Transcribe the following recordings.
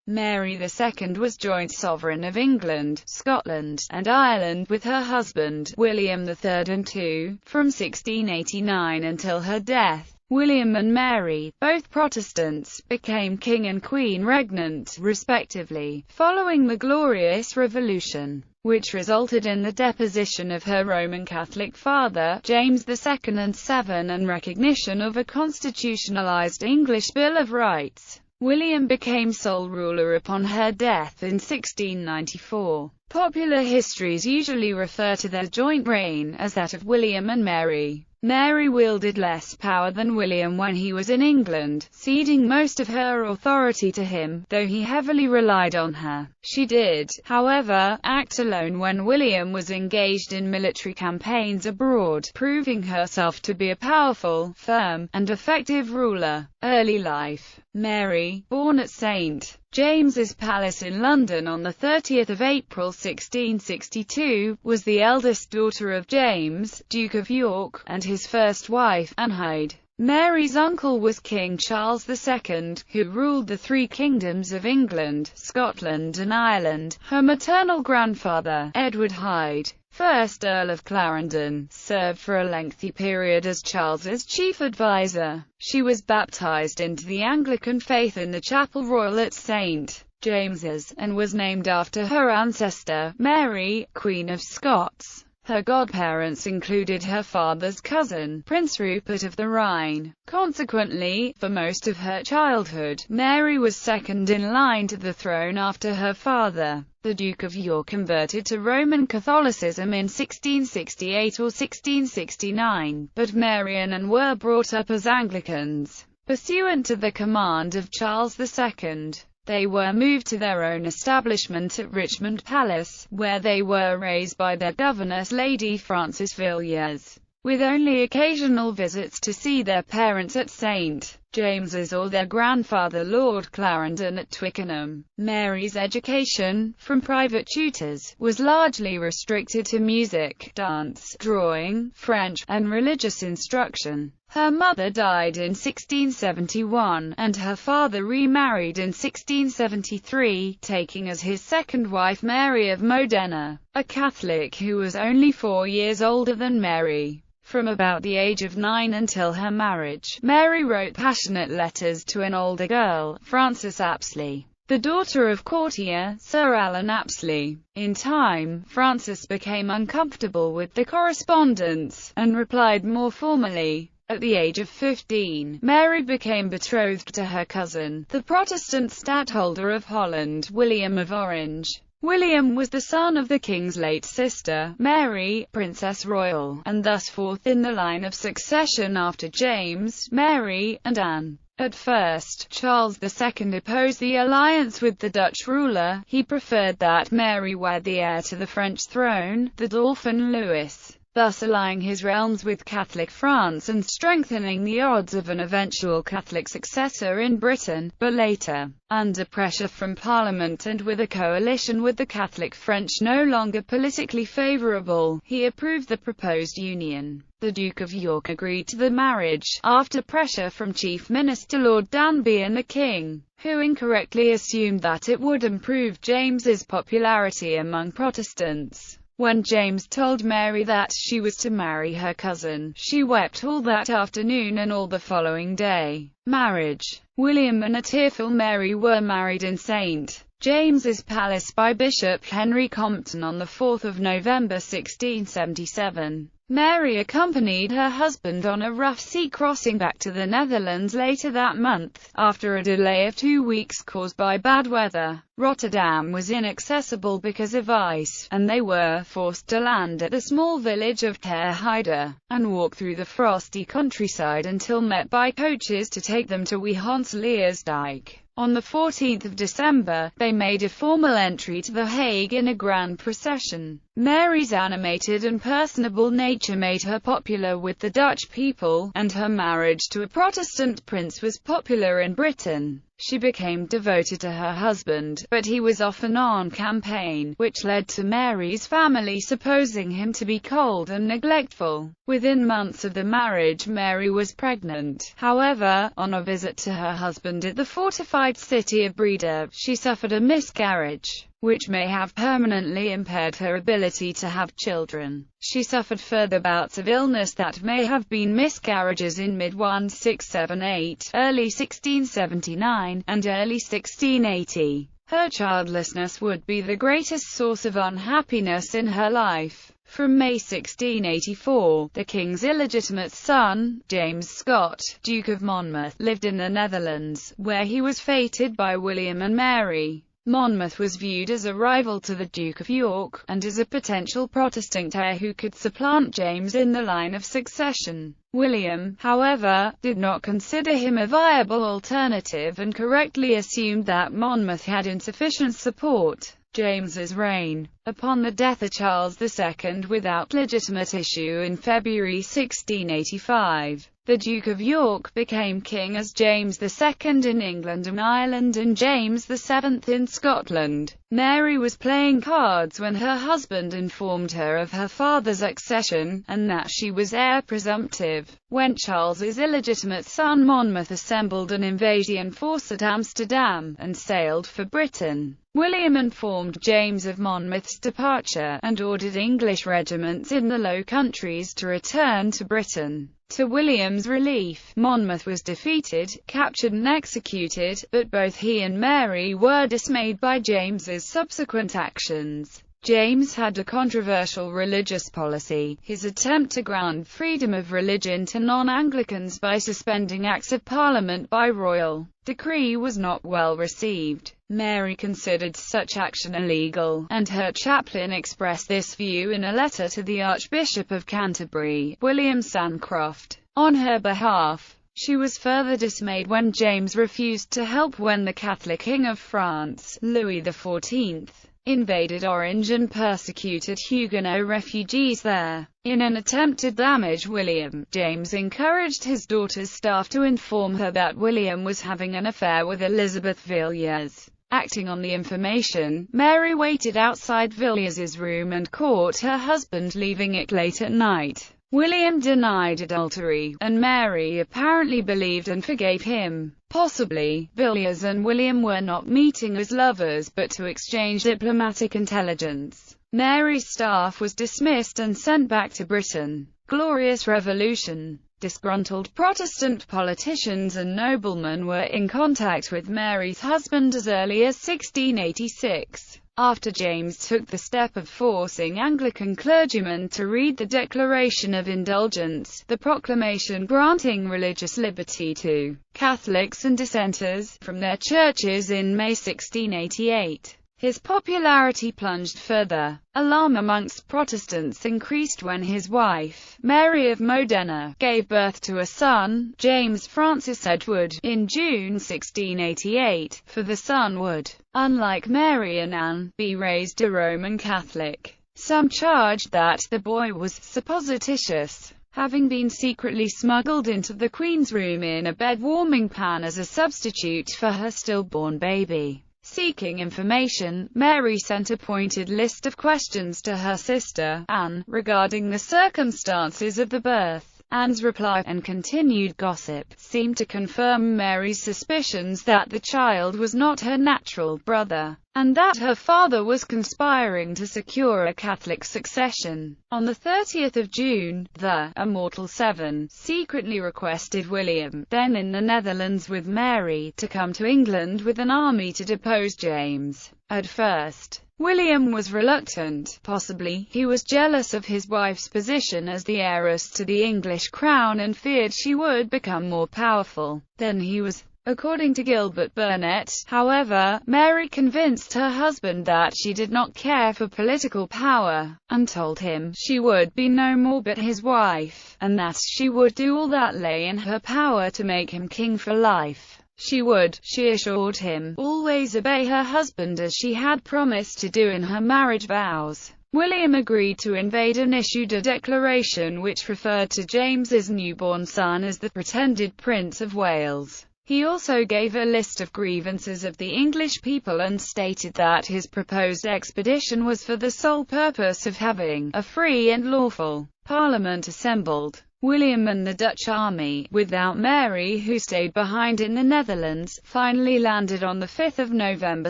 Mary II was joint sovereign of England, Scotland, and Ireland with her husband, William III and II, from 1689 until her death. William and Mary, both Protestants, became king and queen regnant, respectively, following the Glorious Revolution, which resulted in the deposition of her Roman Catholic father, James II and VII, and recognition of a constitutionalized English Bill of Rights. William became sole ruler upon her death in 1694. Popular histories usually refer to their joint reign as that of William and Mary. Mary wielded less power than William when he was in England, ceding most of her authority to him, though he heavily relied on her. She did, however, act alone when William was engaged in military campaigns abroad, proving herself to be a powerful, firm, and effective ruler. Early life. Mary, born at St. James's Palace in London on 30 April 1662, was the eldest daughter of James, Duke of York, and his first wife, Anne Hyde. Mary's uncle was King Charles II, who ruled the three kingdoms of England, Scotland and Ireland. Her maternal grandfather, Edward Hyde, 1st Earl of Clarendon, served for a lengthy period as Charles's chief advisor. She was baptized into the Anglican faith in the Chapel Royal at St. James's, and was named after her ancestor, Mary, Queen of Scots. Her godparents included her father's cousin, Prince Rupert of the Rhine. Consequently, for most of her childhood, Mary was second in line to the throne after her father. The Duke of York converted to Roman Catholicism in 1668 or 1669, but Mary and Anne were brought up as Anglicans. Pursuant to the command of Charles II, they were moved to their own establishment at Richmond Palace, where they were raised by their governess Lady Frances Villiers, with only occasional visits to see their parents at St. James's or their grandfather Lord Clarendon at Twickenham. Mary's education, from private tutors, was largely restricted to music, dance, drawing, French, and religious instruction. Her mother died in 1671, and her father remarried in 1673, taking as his second wife Mary of Modena, a Catholic who was only 4 years older than Mary. From about the age of 9 until her marriage, Mary wrote passionate letters to an older girl, Frances Apsley, the daughter of courtier Sir Alan Apsley. In time, Frances became uncomfortable with the correspondence, and replied more formally. At the age of 15, Mary became betrothed to her cousin, the Protestant stadtholder of Holland, William of Orange. William was the son of the king's late sister, Mary, Princess Royal, and thus fourth in the line of succession after James, Mary, and Anne. At first, Charles II opposed the alliance with the Dutch ruler. He preferred that Mary wed the heir to the French throne, the Dauphin Louis, thus allying his realms with Catholic France and strengthening the odds of an eventual Catholic successor in Britain. But later, under pressure from Parliament and with a coalition with the Catholic French no longer politically favourable, he approved the proposed union. The Duke of York agreed to the marriage, after pressure from Chief Minister Lord Danby and the King, who incorrectly assumed that it would improve James's popularity among Protestants. When James told Mary that she was to marry her cousin, she wept all that afternoon and all the following day. Marriage. William and a tearful Mary were married in St. James's Palace by Bishop Henry Compton on 4 November 1677. Mary accompanied her husband on a rough sea crossing back to the Netherlands later that month, after a delay of 2 weeks caused by bad weather. Rotterdam was inaccessible because of ice, and they were forced to land at the small village of Terheide, and walk through the frosty countryside until met by coaches to take them to Weehonsleersdijk. On 14 December, they made a formal entry to The Hague in a grand procession. Mary's animated and personable nature made her popular with the Dutch people, and her marriage to a Protestant prince was popular in Britain. She became devoted to her husband, but he was often on campaign, which led to Mary's family supposing him to be cold and neglectful. Within months of the marriage, Mary was pregnant. However, on a visit to her husband at the fortified city of Breda, she suffered a miscarriage, which may have permanently impaired her ability to have children. She suffered further bouts of illness that may have been miscarriages in mid-1678, early 1679, and early 1680. Her childlessness would be the greatest source of unhappiness in her life. From May 1684, the king's illegitimate son, James Scott, Duke of Monmouth, lived in the Netherlands, where he was feted by William and Mary. Monmouth was viewed as a rival to the Duke of York, and as a potential Protestant heir who could supplant James in the line of succession. William, however, did not consider him a viable alternative and correctly assumed that Monmouth had insufficient support. James's reign. Upon the death of Charles II without legitimate issue in February 1685, the Duke of York became king as James II in England and Ireland and James VII in Scotland. Mary was playing cards when her husband informed her of her father's accession, and that she was heir presumptive. When Charles's illegitimate son Monmouth assembled an invasion force at Amsterdam, and sailed for Britain, William informed James of Monmouth's departure, and ordered English regiments in the Low Countries to return to Britain. To William's relief, Monmouth was defeated, captured and executed, but both he and Mary were dismayed by James's subsequent actions. James had a controversial religious policy. His attempt to grant freedom of religion to non-Anglicans by suspending Acts of Parliament by royal decree was not well received. Mary considered such action illegal, and her chaplain expressed this view in a letter to the Archbishop of Canterbury, William Sancroft. On her behalf, she was further dismayed when James refused to help when the Catholic King of France, Louis XIV, invaded Orange and persecuted Huguenot refugees there. In an attempt to damage William, James encouraged his daughter's staff to inform her that William was having an affair with Elizabeth Villiers. Acting on the information, Mary waited outside Villiers' room and caught her husband leaving it late at night. William denied adultery, and Mary apparently believed and forgave him. Possibly, Villiers and William were not meeting as lovers but to exchange diplomatic intelligence. Mary's staff was dismissed and sent back to Britain. Glorious Revolution. Disgruntled Protestant politicians and noblemen were in contact with Mary's husband as early as 1686. After James took the step of forcing Anglican clergymen to read the Declaration of Indulgence, the proclamation granting religious liberty to Catholics and dissenters from their churches in May 1688, his popularity plunged further. Alarm amongst Protestants increased when his wife, Mary of Modena, gave birth to a son, James Francis Edward, in June 1688, for the son would, unlike Mary and Anne, be raised a Roman Catholic. Some charged that the boy was supposititious, having been secretly smuggled into the Queen's room in a bed-warming pan as a substitute for her stillborn baby. Seeking information, Mary sent a pointed list of questions to her sister, Anne, regarding the circumstances of the birth. Anne's reply, and continued gossip, seemed to confirm Mary's suspicions that the child was not her natural brother, and that her father was conspiring to secure a Catholic succession. On the 30th of June, the Immortal Seven secretly requested William, then in the Netherlands with Mary, to come to England with an army to depose James. At first, William was reluctant. Possibly, he was jealous of his wife's position as the heiress to the English crown and feared she would become more powerful than he was. According to Gilbert Burnet, however, Mary convinced her husband that she did not care for political power, and told him she would be no more but his wife, and that she would do all that lay in her power to make him king for life. She would, she assured him, always obey her husband as she had promised to do in her marriage vows. William agreed to invade and issued a declaration which referred to James's newborn son as the pretended Prince of Wales. He also gave a list of grievances of the English people and stated that his proposed expedition was for the sole purpose of having a free and lawful Parliament assembled. William and the Dutch army, without Mary who stayed behind in the Netherlands, finally landed on 5 November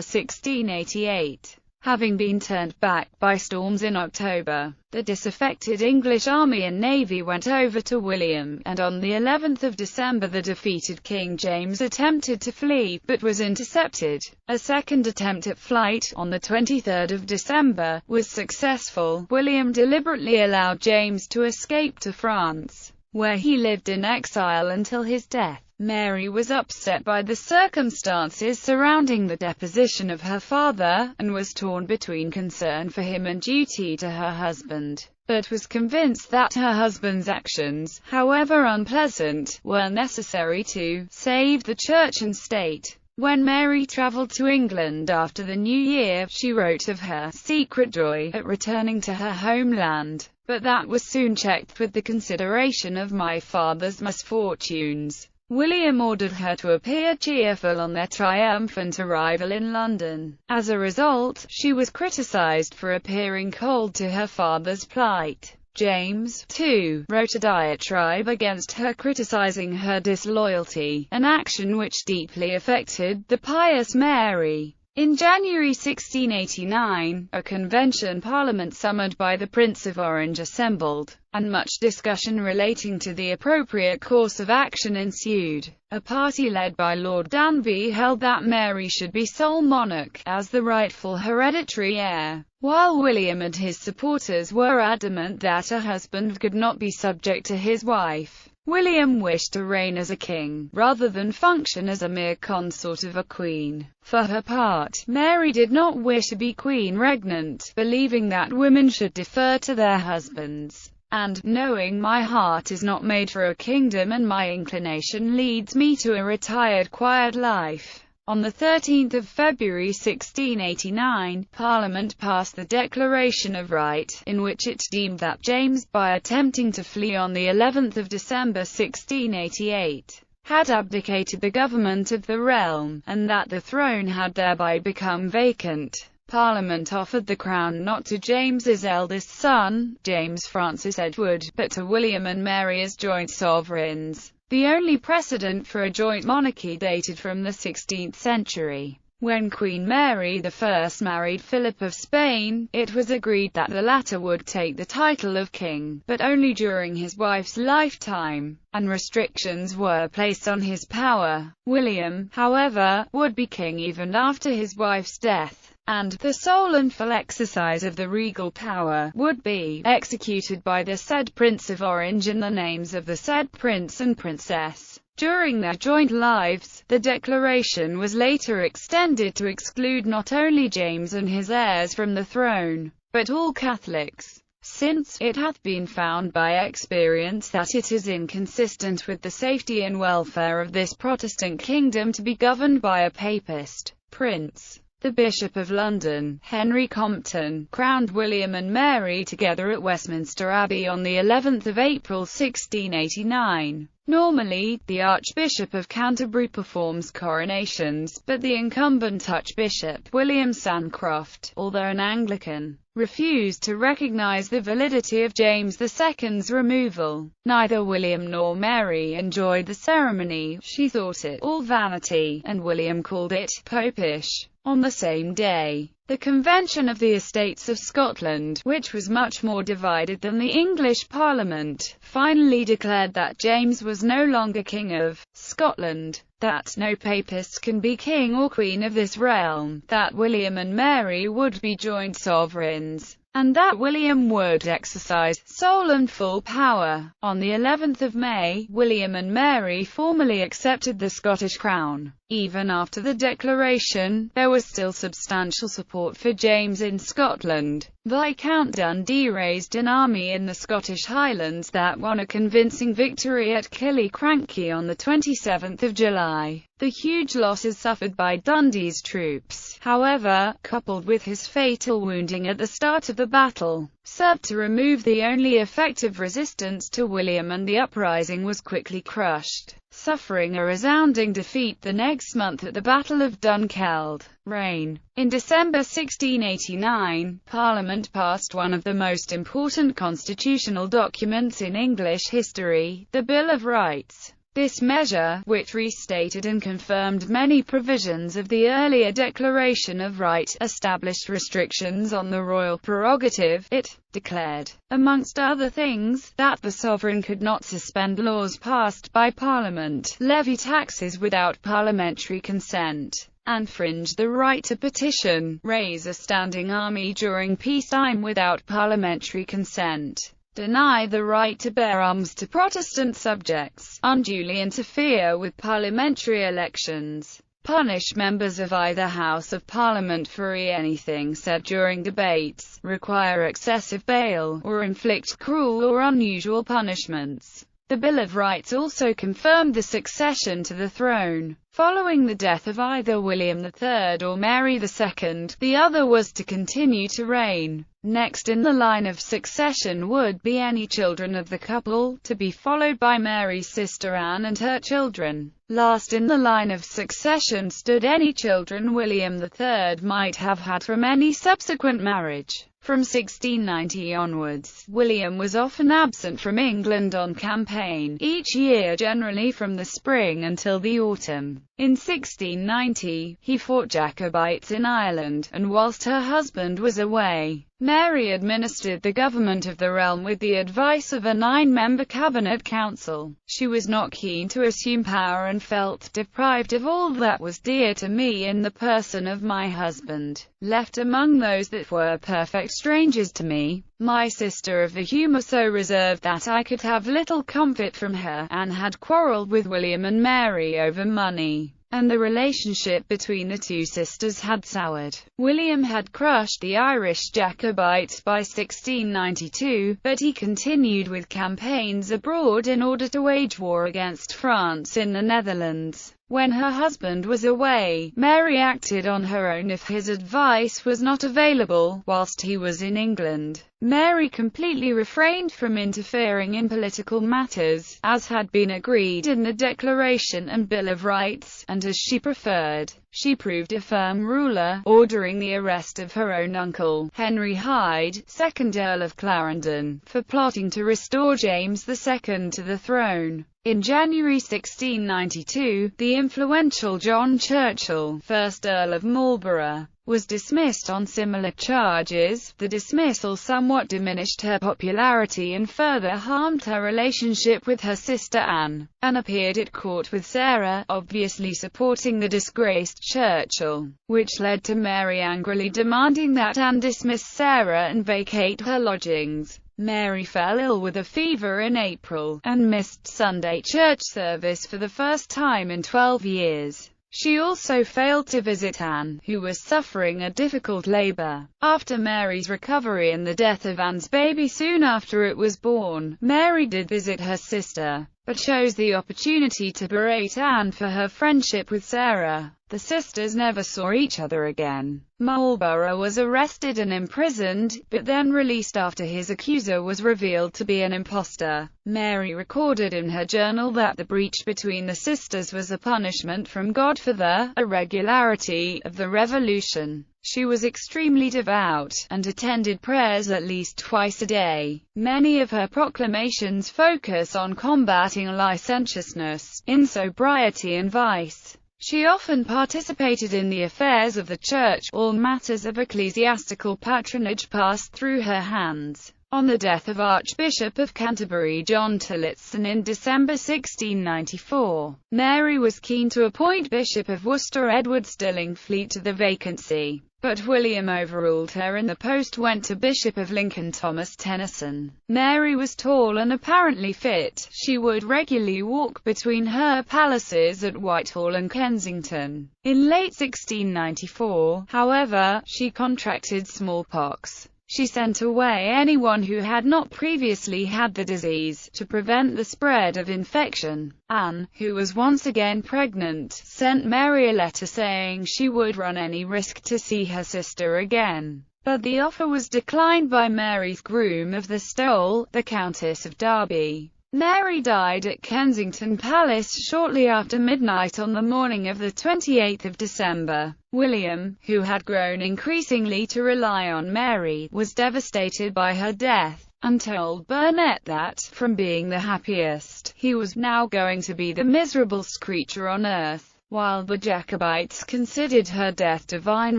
1688. Having been turned back by storms in October, the disaffected English army and navy went over to William, and on the 11th of December the defeated King James attempted to flee, but was intercepted. A second attempt at flight, on the 23rd of December, was successful. William deliberately allowed James to escape to France, where he lived in exile until his death. Mary was upset by the circumstances surrounding the deposition of her father, and was torn between concern for him and duty to her husband, but was convinced that her husband's actions, however unpleasant, were necessary to save the church and state. When Mary travelled to England after the New Year, she wrote of her secret joy at returning to her homeland, but that was soon checked with the consideration of my father's misfortunes. William ordered her to appear cheerful on their triumphant arrival in London. As a result, she was criticised for appearing cold to her father's plight. James, too, wrote a diatribe against her, criticising her disloyalty, an action which deeply affected the pious Mary. In January 1689, a convention Parliament summoned by the Prince of Orange assembled, and much discussion relating to the appropriate course of action ensued. A party led by Lord Danby held that Mary should be sole monarch, as the rightful hereditary heir, while William and his supporters were adamant that a husband could not be subject to his wife. William wished to reign as a king, rather than function as a mere consort of a queen. For her part, Mary did not wish to be queen regnant, believing that women should defer to their husbands, and, knowing my heart is not made for a kingdom and my inclination leads me to a retired quiet life. On 13 February 1689, Parliament passed the Declaration of Right, in which it deemed that James, by attempting to flee on the 11th of December 1688, had abdicated the government of the realm, and that the throne had thereby become vacant. Parliament offered the crown not to James's eldest son, James Francis Edward, but to William and Mary as joint sovereigns. The only precedent for a joint monarchy dated from the 16th century. When Queen Mary I married Philip of Spain, it was agreed that the latter would take the title of king, but only during his wife's lifetime, and restrictions were placed on his power. William, however, would be king even after his wife's death, and the sole and full exercise of the regal power would be executed by the said Prince of Orange in the names of the said prince and princess. During their joint lives, the declaration was later extended to exclude not only James and his heirs from the throne, but all Catholics, since it hath been found by experience that it is inconsistent with the safety and welfare of this Protestant kingdom to be governed by a papist prince. The Bishop of London, Henry Compton, crowned William and Mary together at Westminster Abbey on the 11th of April 1689. Normally, the Archbishop of Canterbury performs coronations, but the incumbent Archbishop, William Sancroft, although an Anglican, refused to recognize the validity of James II's removal. Neither William nor Mary enjoyed the ceremony. She thought it all vanity, and William called it popish. On the same day, the Convention of the Estates of Scotland, which was much more divided than the English Parliament, finally declared that James was no longer King of Scotland, that no papists can be king or queen of this realm, that William and Mary would be joint sovereigns, and that William would exercise sole and full power. On the 11th of May, William and Mary formally accepted the Scottish crown. Even after the declaration, there was still substantial support for James in Scotland. Viscount Dundee raised an army in the Scottish Highlands that won a convincing victory at Killiecrankie on the 27th of July. The huge losses suffered by Dundee's troops, however, coupled with his fatal wounding at the start of the battle, served to remove the only effective resistance to William, and the uprising was quickly crushed, suffering a resounding defeat the next month at the Battle of Dunkeld. Reign. In December 1689, Parliament passed one of the most important constitutional documents in English history, the Bill of Rights. This measure, which restated and confirmed many provisions of the earlier Declaration of Right, established restrictions on the royal prerogative. It declared, amongst other things, that the sovereign could not suspend laws passed by Parliament, levy taxes without parliamentary consent, infringe the right to petition, raise a standing army during peacetime without parliamentary consent, deny the right to bear arms to Protestant subjects, unduly interfere with parliamentary elections, punish members of either House of Parliament for anything said during debates, require excessive bail, or inflict cruel or unusual punishments. The Bill of Rights also confirmed the succession to the throne. Following the death of either William III or Mary II, the other was to continue to reign. Next in the line of succession would be any children of the couple, to be followed by Mary's sister Anne and her children. Last in the line of succession stood any children William III might have had from any subsequent marriage. From 1690 onwards, William was often absent from England on campaign, each year generally from the spring until the autumn. In 1690, he fought Jacobites in Ireland, and whilst her husband was away, Mary administered the government of the realm with the advice of a 9-member cabinet council. She was not keen to assume power and felt deprived of all that was dear to me in the person of my husband, left among those that were perfect strangers to me. My sister of a humour so reserved that I could have little comfort from her, and had quarrelled with William and Mary over money, and the relationship between the two sisters had soured. William had crushed the Irish Jacobites by 1692, but he continued with campaigns abroad in order to wage war against France in the Netherlands. When her husband was away, Mary acted on her own if his advice was not available. Whilst he was in England, Mary completely refrained from interfering in political matters, as had been agreed in the Declaration and Bill of Rights, and as she preferred. She proved a firm ruler, ordering the arrest of her own uncle, Henry Hyde, 2nd Earl of Clarendon, for plotting to restore James II to the throne. In January 1692, the influential John Churchill, 1st Earl of Marlborough, was dismissed on similar charges. The dismissal somewhat diminished her popularity and further harmed her relationship with her sister Anne. Anne appeared at court with Sarah, obviously supporting the disgraced Churchill, which led to Mary angrily demanding that Anne dismiss Sarah and vacate her lodgings. Mary fell ill with a fever in April, and missed Sunday church service for the first time in 12 years. She also failed to visit Anne, who was suffering a difficult labour. After Mary's recovery and the death of Anne's baby soon after it was born, Mary did visit her sister, but chose the opportunity to berate Anne for her friendship with Sarah. The sisters never saw each other again. Marlborough was arrested and imprisoned, but then released after his accuser was revealed to be an impostor. Mary recorded in her journal that the breach between the sisters was a punishment from God for the irregularity of the revolution. She was extremely devout, and attended prayers at least twice a day. Many of her proclamations focus on combating licentiousness, insobriety and vice. She often participated in the affairs of the Church. All matters of ecclesiastical patronage passed through her hands. On the death of Archbishop of Canterbury John Tillotson in December 1694, Mary was keen to appoint Bishop of Worcester Edward Stillingfleet to the vacancy, but William overruled her and the post went to Bishop of Lincoln Thomas Tennyson. Mary was tall and apparently fit. She would regularly walk between her palaces at Whitehall and Kensington. In late 1694, however, she contracted smallpox. She sent away anyone who had not previously had the disease, to prevent the spread of infection. Anne, who was once again pregnant, sent Mary a letter saying she would run any risk to see her sister again. But the offer was declined by Mary's groom of the stole, the Countess of Derby. Mary died at Kensington Palace shortly after midnight on the morning of the 28th of December. William, who had grown increasingly to rely on Mary, was devastated by her death, and told Burnet that, from being the happiest, he was now going to be the miserablest creature on earth. While the Jacobites considered her death divine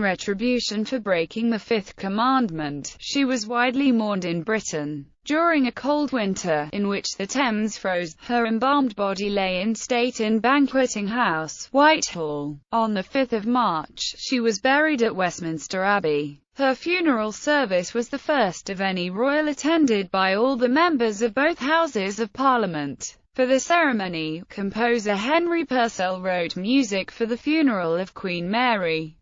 retribution for breaking the fifth commandment, she was widely mourned in Britain. During a cold winter, in which the Thames froze, her embalmed body lay in state in Banqueting House, Whitehall. On the 5th of March, she was buried at Westminster Abbey. Her funeral service was the first of any royal attended by all the members of both Houses of Parliament. For the ceremony, composer Henry Purcell wrote music for the funeral of Queen Mary.